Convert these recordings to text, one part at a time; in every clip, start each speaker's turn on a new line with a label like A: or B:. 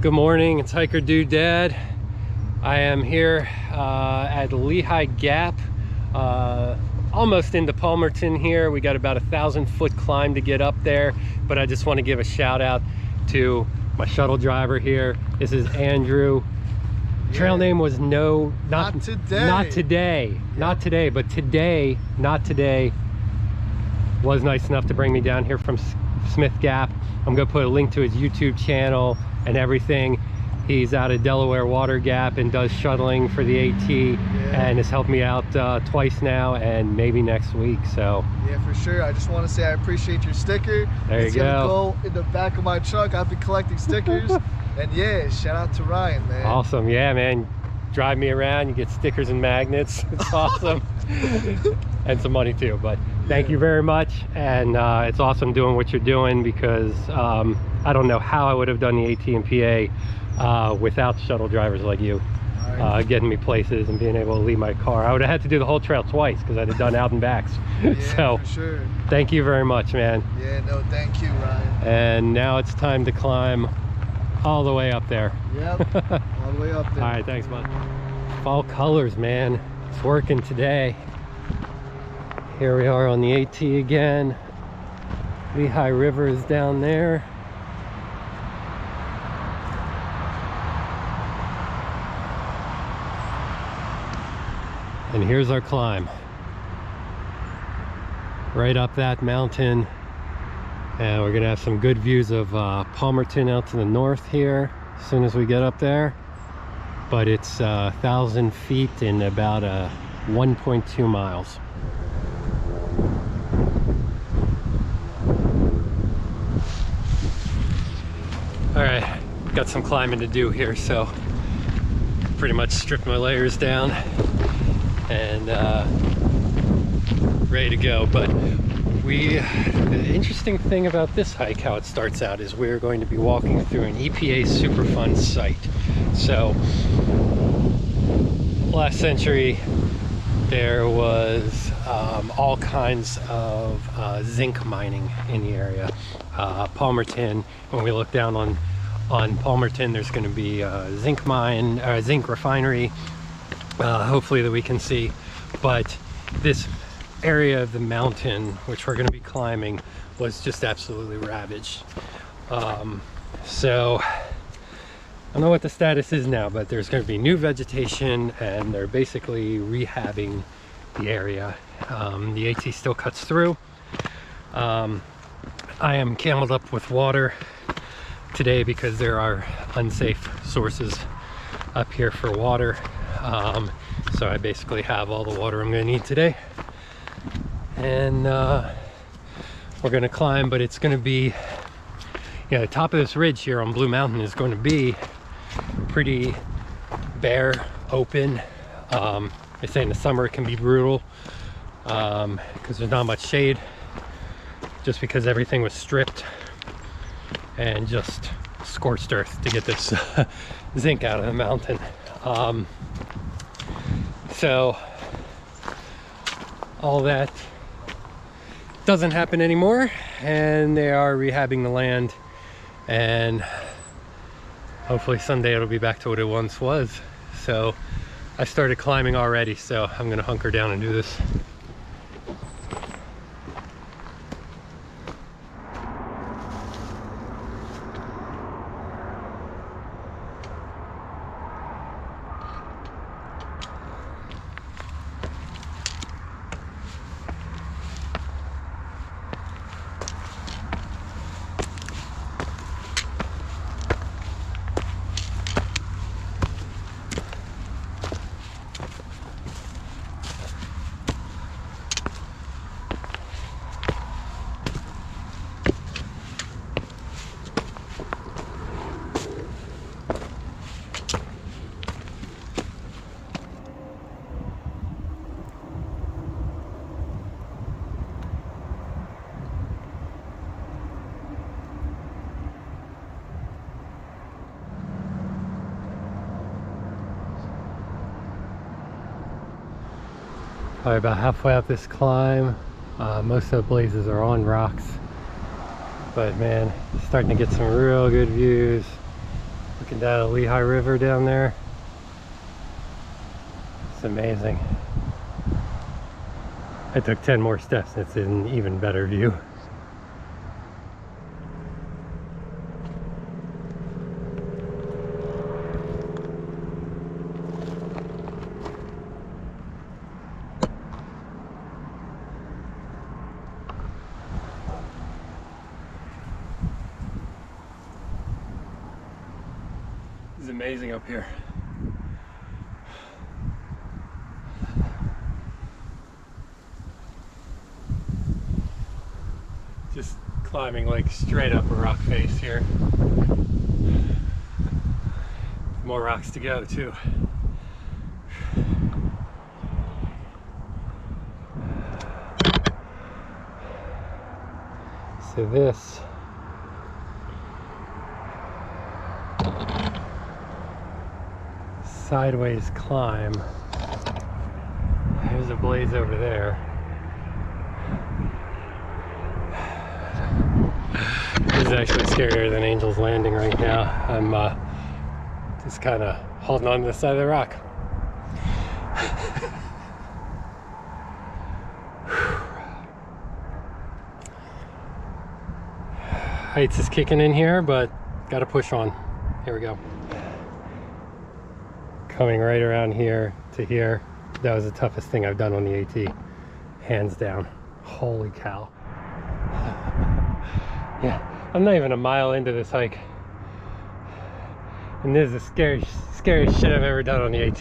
A: Good morning, it's Hiker Dude Dad. I am here at Lehigh Gap, almost into Palmerton here. We got about 1,000-foot climb to get up there, but I just want to give a shout out to my shuttle driver here. This is Andrew. Trail name was not today, but today, not today, was nice enough to bring me down here from Smith Gap. I'm gonna put a link to his YouTube channel and everything. He's out of Delaware Water Gap and does shuttling for the AT, and has helped me out twice now, and maybe next week. So
B: yeah, for sure. I just want to say I appreciate your sticker.
A: There you
B: it's
A: go.
B: Gonna go in the back of my truck. I've been collecting stickers. And yeah, shout out to Ryan, man.
A: Awesome. Yeah, man, drive me around, you get stickers and magnets. It's awesome. And some money too, but thank you very much. And it's awesome doing what you're doing, because I don't know how I would have done the ATinPA without shuttle drivers like you, getting me places and being able to leave my car. I would have had to do the whole trail twice, because I'd have done out and backs.
B: Yeah,
A: so
B: for sure.
A: Thank you very much, man.
B: Yeah, no, thank you, Ryan.
A: And now it's time to climb all the way up there.
B: Yep, all the way up there.
A: All right, thanks, bud. Fall colors, man. It's working today. Here we are on the AT again. Lehigh River is down there. And here's our climb. Right up that mountain. And we're gonna have some good views of Palmerton out to the north here as soon as we get up there. But it's 1,000 feet in about 1.2 miles. All right, got some climbing to do here, so pretty much stripped my layers down and ready to go. But the interesting thing about this hike, how it starts out, is we're going to be walking through an EPA Superfund site. So last century there was all kinds of zinc mining in the area. Palmerton, when we look down on Palmerton, there's going to be a zinc mine, or a zinc refinery, hopefully, that we can see. But this area of the mountain, which we're going to be climbing, was just absolutely ravaged. So I don't know what the status is now, but there's going to be new vegetation, and they're basically rehabbing the area. The AT still cuts through. I am cameled up with water today because there are unsafe sources up here for water. So I basically have all the water I'm going to need today. And we're going to climb, but it's going to be, the top of this ridge here on Blue Mountain is going to be pretty bare, open. They say in the summer it can be brutal because there's not much shade, just because everything was stripped and just scorched earth to get this zinc out of the mountain. So all that doesn't happen anymore, and they are rehabbing the land, and hopefully someday it'll be back to what it once was. So I started climbing already, so I'm gonna hunker down and do this. Probably about halfway up this climb. Most of the blazes are on rocks, but man, starting to get some real good views. Looking down the Lehigh River down there. It's amazing. I took 10 more steps. It's an even better view. It's amazing up here. Just climbing like straight up a rock face here. More rocks to go too. So this sideways climb, there's a blaze over there. This is actually scarier than Angel's Landing right now. I'm just kind of holding on to the side of the rock. Heights is kicking in here, but gotta push on. Here we go. Coming right around here to here, that was the toughest thing I've done on the AT, hands down. Holy cow. Yeah, I'm not even a mile into this hike, and this is the scariest shit I've ever done on the AT.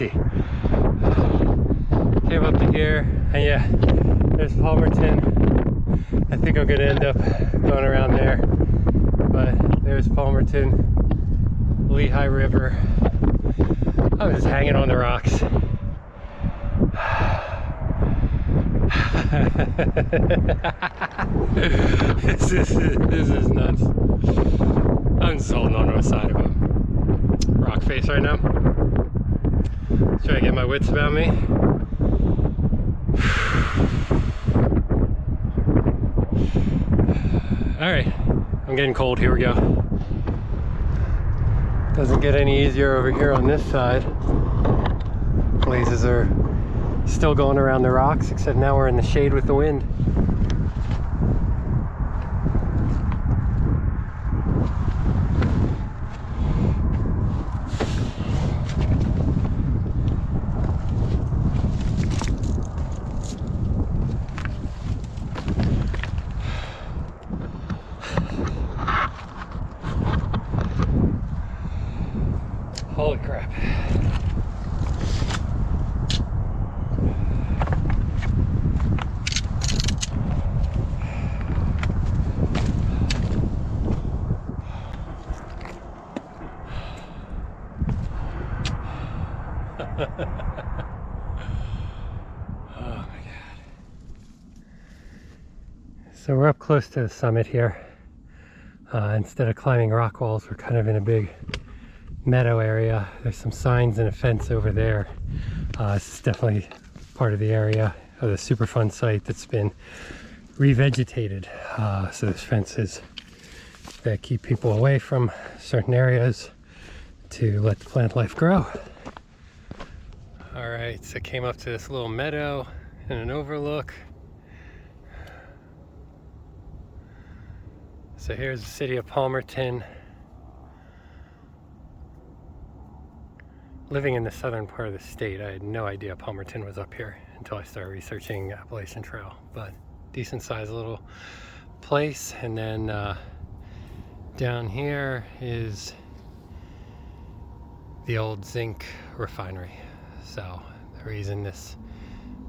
A: Came up to here, and yeah, there's Palmerton. I think I'm gonna end up going around there, but there's Palmerton, Lehigh River. I'm just hanging on the rocks. This is nuts. I'm just holding on to the side of a rock face right now. Trying to get my wits about me. Alright, I'm getting cold. Here we go. Doesn't get any easier over here on this side. Blazes are still going around the rocks, except now we're in the shade with the wind. Holy crap. Oh my God. So we're up close to the summit here. Instead of climbing rock walls, we're kind of in a big meadow area. There's some signs and a fence over there. This is definitely part of the area of the Superfund site that's been revegetated. So there's fences that keep people away from certain areas to let the plant life grow. All right, so came up to this little meadow and an overlook. So here's the city of Palmerton. Living in the southern part of the state, I had no idea Palmerton was up here until I started researching Appalachian Trail. But decent sized little place. And then down here is the old zinc refinery. So the reason this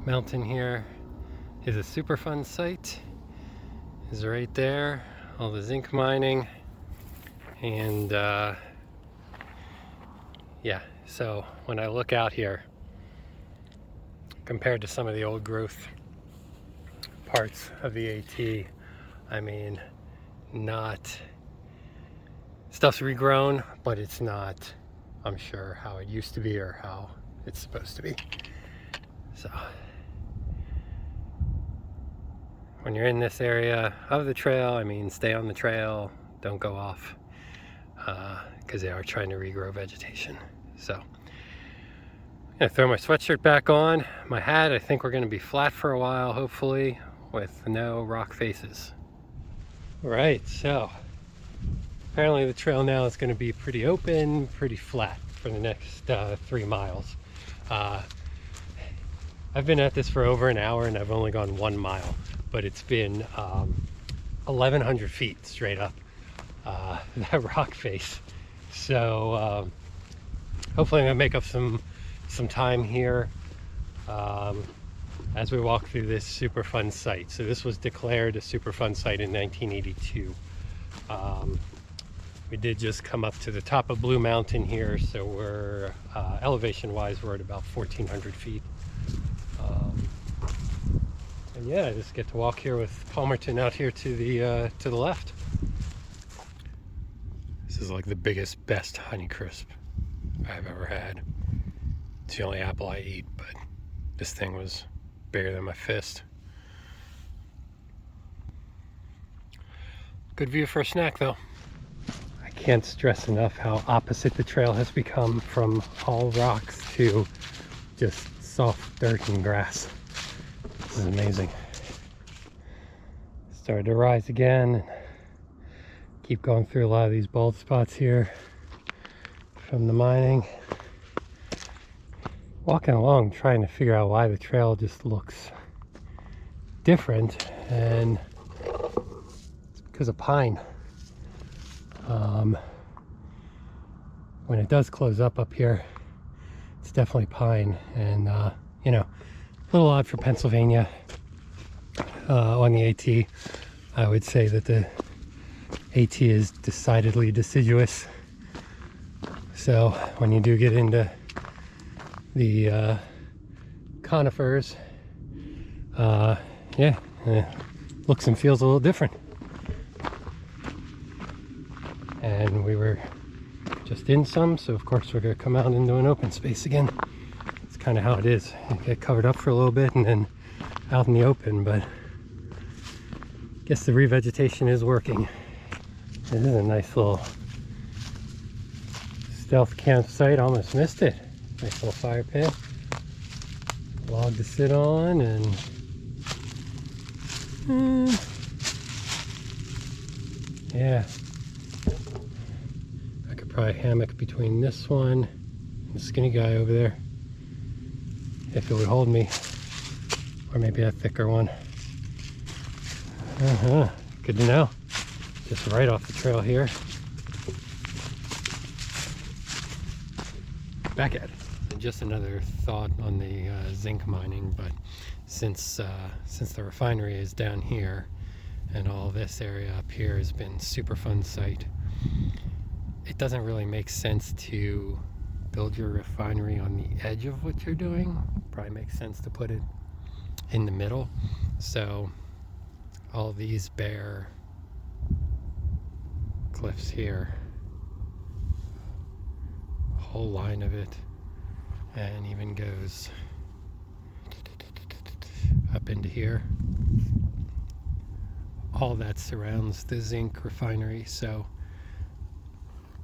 A: mountain here is a Superfund site is right there. All the zinc mining, and yeah, so when I look out here compared to some of the old growth parts of the AT, I mean, not, stuff's regrown, but it's not, I'm sure, how it used to be or how it's supposed to be. So when you're in this area of the trail, I mean, stay on the trail, don't go off, because they are trying to regrow vegetation. So I'm gonna throw my sweatshirt back on, my hat. I think we're gonna be flat for a while, hopefully, with no rock faces. All right, so apparently the trail now is gonna be pretty open, pretty flat for the next 3 miles. I've been at this for over an hour and I've only gone 1 mile, but it's been 1,100 feet straight up that rock face. So hopefully I'm gonna make up some time here as we walk through this Superfund site. So this was declared a Superfund site in 1982. We did just come up to the top of Blue Mountain here, so we're elevation wise we're at about 1,400 feet. And yeah, I just get to walk here with Palmerton out here to the left. This is like the biggest, best Honeycrisp I've ever had. It's the only apple I eat, but this thing was bigger than my fist. Good view for a snack though. I can't stress enough how opposite the trail has become from all rocks to just soft dirt and grass. This is amazing. Started to rise again and keep going through a lot of these bald spots here from the mining. Walking along trying to figure out why the trail just looks different, and it's because of pine. When it does close up here, it's definitely pine, and you know, a little odd for Pennsylvania on the AT. I would say that the AT is decidedly deciduous. So when you do get into the conifers, yeah, looks and feels a little different. And we were just in some, so of course we're going to come out into an open space again. It's kind of how it is. You get covered up for a little bit and then out in the open, but I guess the revegetation is working. This is a nice little stealth campsite. Almost missed it. Nice little fire pit. Log to sit on, and yeah. I could probably hammock between this one and the skinny guy over there if it would hold me, or maybe a thicker one. Good to know. Just right off the trail here. Back at it. Just another thought on the zinc mining, but since the refinery is down here and all this area up here has been Superfund site, it doesn't really make sense to build your refinery on the edge of what you're doing. Probably makes sense to put it in the middle. So all these bare cliffs here, a whole line of it, and even goes up into here. All that surrounds the zinc refinery. So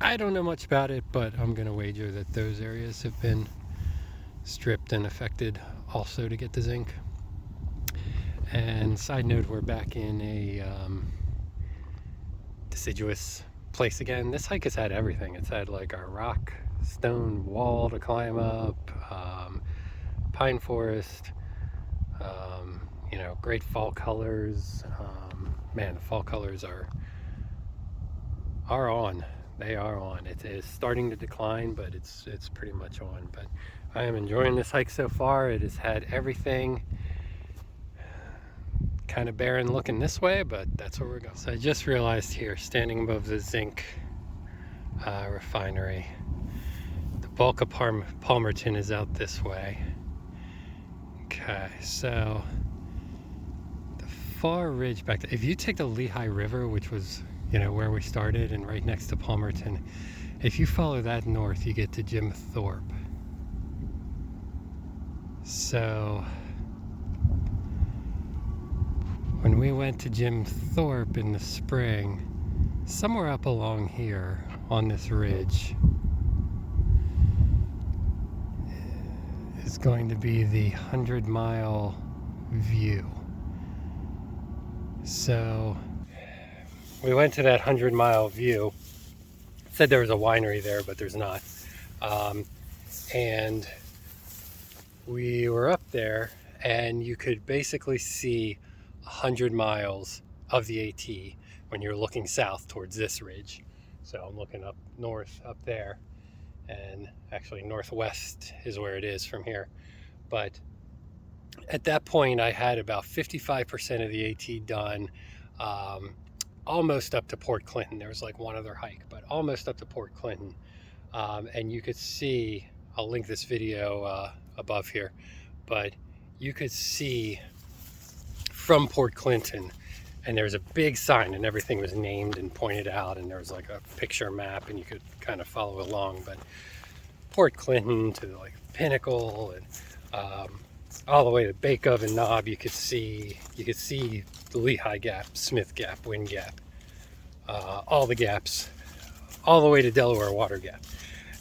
A: I don't know much about it, but I'm gonna wager that those areas have been stripped and affected also to get the zinc. And side note, we're back in a deciduous place again. This hike has had everything. It's had like a rock stone wall to climb up, pine forest, you know, great fall colors. Man, the fall colors are on. They are on. It is starting to decline, but it's pretty much on. But I am enjoying this hike so far. It has had everything. Kind of barren looking this way, but that's where we're going. So I just realized here, standing above the zinc refinery, the bulk of Palmerton is out this way. Okay, so the far ridge back there, if you take the Lehigh River, which was, you know, where we started and right next to Palmerton, if you follow that north, you get to Jim Thorpe. So when we went to Jim Thorpe in the spring, somewhere up along here on this ridge is going to be the 100-mile view. So we went to that 100-mile view. It said there was a winery there, but there's not. And we were up there, and you could basically see 100 miles of the AT when you're looking south towards this ridge. So I'm looking up north up there, and actually northwest is where it is from here. But at that point I had about 55% of the AT done, almost up to Port Clinton. There was like one other hike, but almost up to Port Clinton. And you could see, I'll link this video above here, but you could see from Port Clinton, and there was a big sign and everything was named and pointed out, and there was like a picture map and you could kind of follow along. But Port Clinton to like Pinnacle and all the way to Bake Oven Knob, you could see the Lehigh Gap, Smith Gap, Wind Gap, all the gaps, all the way to Delaware Water Gap.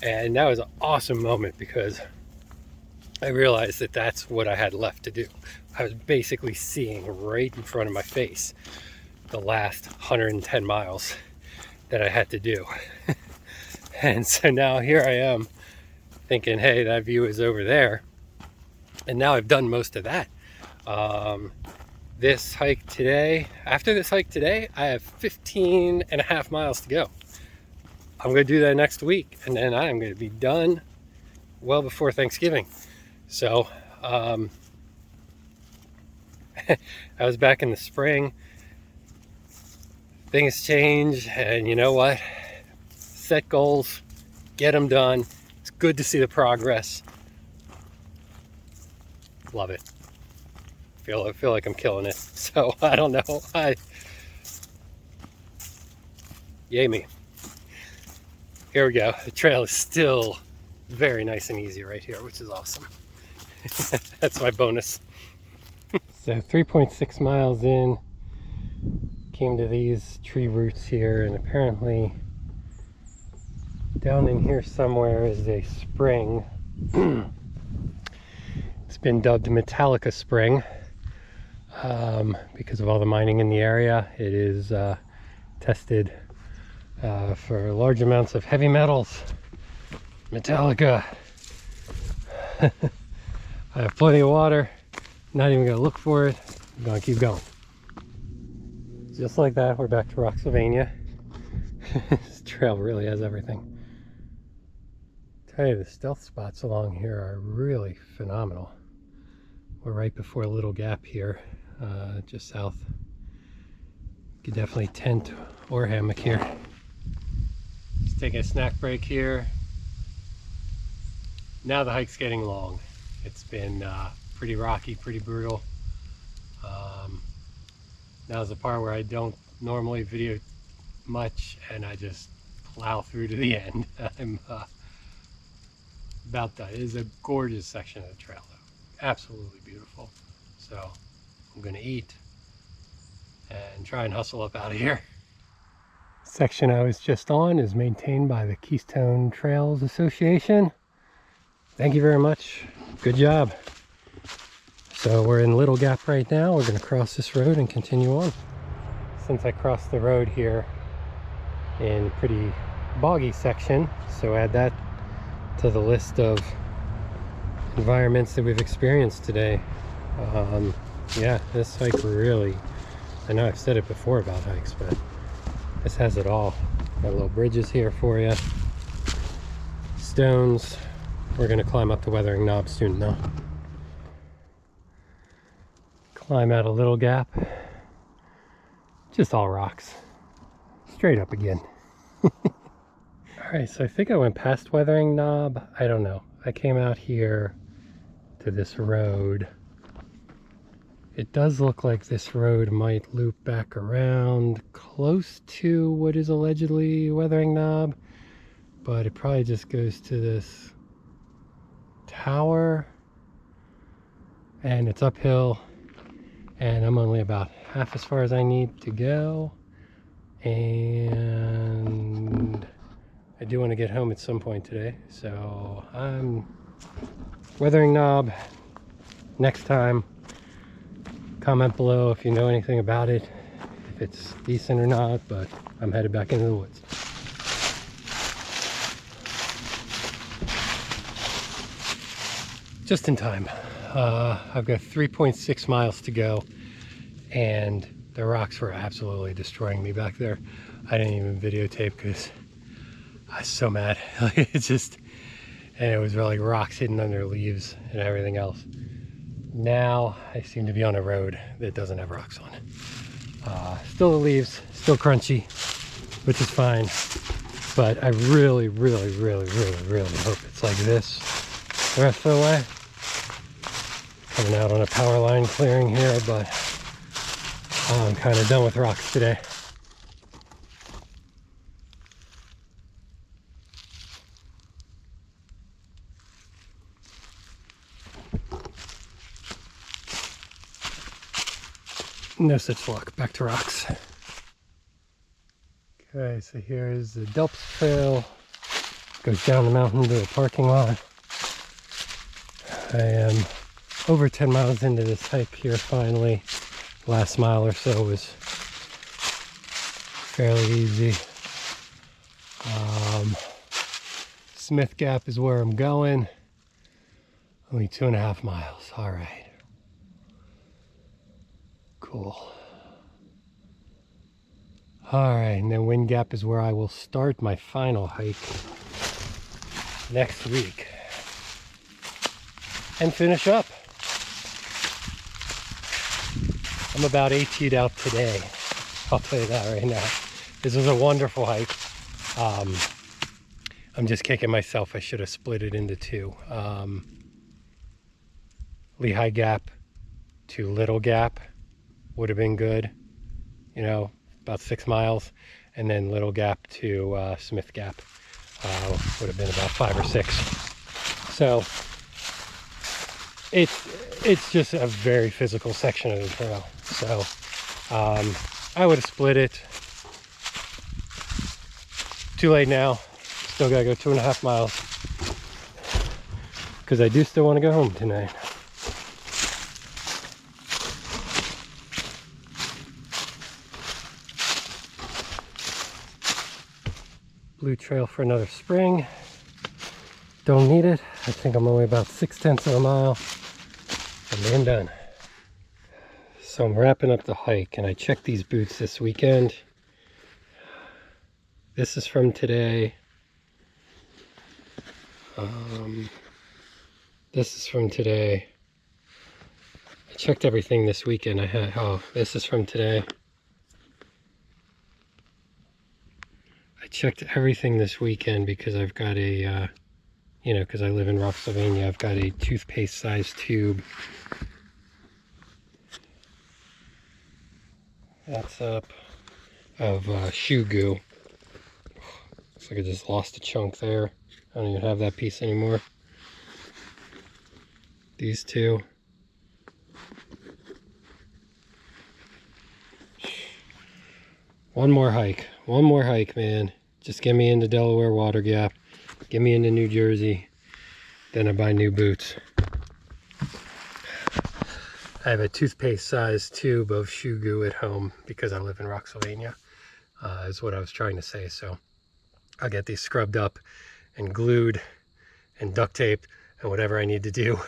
A: And that was an awesome moment because I realized that that's what I had left to do. I was basically seeing right in front of my face the last 110 miles that I had to do. And so now here I am thinking, hey, that view is over there. And now I've done most of that. This hike today, after this hike today, I have 15.5 miles to go. I'm going to do that next week, and then I am going to be done well before Thanksgiving. So I was back in the spring. Things change, and you know what? Set goals, get them done. It's good to see the progress. Love it. I feel like I'm killing it. So I don't know. Yay me. Here we go. The trail is still very nice and easy right here, which is awesome. That's my bonus. So 3.6 miles in, came to these tree roots here, and apparently down in here somewhere is a spring. It's been dubbed Metallica Spring because of all the mining in the area. It is tested for large amounts of heavy metals. Metallica. I have plenty of water. Not even gonna look for it. I'm gonna keep going. Just like that, we're back to Rocksylvania. This trail really has everything. Tell you, the stealth spots along here are really phenomenal. We're right before a little gap here, just south. You could definitely tent or hammock here. Just taking a snack break here. Now the hike's getting long. It's been pretty rocky, pretty brutal. Now's the part where I don't normally video much, and I just plow through to the end. I'm about done. It is a gorgeous section of the trail, though. Absolutely beautiful. So I'm gonna eat and try and hustle up out of here. Section I was just on is maintained by the Keystone Trails Association. Thank you very much. Good job. So we're in Little Gap right now. We're going to cross this road and continue on. Since I crossed the road here in pretty boggy section, so add that to the list of environments that we've experienced today. Yeah, this hike really, I know I've said it before about hikes, but this has it all. Got little bridges here for you. Stones. We're going to climb up the Weathering Knob soon though. Climb out a Little Gap. Just all rocks. Straight up again. Alright, so I think I went past Weathering Knob. I don't know. I came out here to this road. It does look like this road might loop back around close to what is allegedly Weathering Knob, but it probably just goes to this tower, and it's uphill, and I'm only about half as far as I need to go, and I do want to get home at some point today, so I'm weathering knob. Next time, comment below if you know anything about it, if it's decent or not, but I'm headed back into the woods. Just in time. I've got 3.6 miles to go, and the rocks were absolutely destroying me back there. I didn't even videotape because I was so mad. It's just, and it was really rocks hidden under leaves and everything else. Now I seem to be on a road that doesn't have rocks on it. Still the leaves, still crunchy, which is fine. But I really, really, really, really, really hope it's like this the rest of the way. Coming out on a power line clearing here, but I'm kind of done with rocks today. No such luck. Back to rocks. Okay, so here is the Delps Trail. Goes down the mountain to a parking lot. I am over 10 miles into this hike here finally. Last mile or so was fairly easy. Smith Gap is where I'm going. Only 2.5 miles. All right. Cool. All right, and then Wind Gap is where I will start my final hike next week and finish up. I'm about 18 out today. I'll tell you that right now. This was a wonderful hike. I'm just kicking myself. I should have split it into two. Lehigh Gap to Little Gap would have been good, you know, about 6 miles, and then Little Gap to Smith Gap would have been about 5 or 6. So it's just a very physical section of the trail. So I would have split it. Too late now. Still gotta go 2.5 miles because I do still want to go home tonight. Blue trail for another spring. Don't need it. I think I'm only about 0.6 of a mile from being done. So I'm wrapping up the hike, and I checked these boots this weekend. This is from today. This is from today. I checked everything this weekend. This is from today. I checked everything this weekend because I've got a, you know, because I live in Rocksylvania, I've got a toothpaste size tube. That's up of shoe goo. Looks like I just lost a chunk there. I don't even have that piece anymore. These two. One more hike, man. Just get me into Delaware Water Gap, get me into New Jersey, then I buy new boots. I have a toothpaste size tube of shoe goo at home because I live in Rocksylvania, is what I was trying to say. So I'll get these scrubbed up and glued and duct taped and whatever I need to do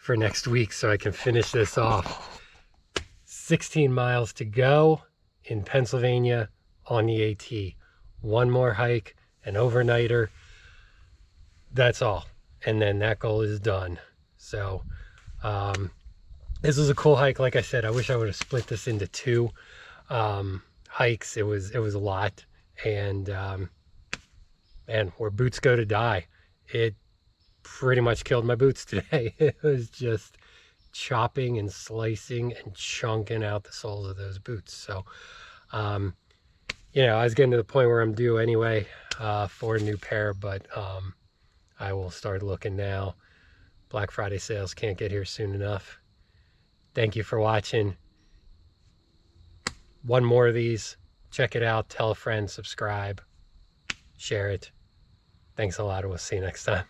A: for next week so I can finish this off. 16 miles to go in Pennsylvania on the AT. One more hike, an overnighter. That's all. And then that goal is done. So this was a cool hike. Like I said, I wish I would have split this into two hikes. It was a lot. And man, where boots go to die, it pretty much killed my boots today. It was just chopping and slicing and chunking out the soles of those boots. So you know, I was getting to the point where I'm due anyway for a new pair, but I will start looking now. Black Friday sales can't get here soon enough. Thank you for watching. One more of these. Check it out. Tell a friend. Subscribe. Share it. Thanks a lot, and we'll see you next time.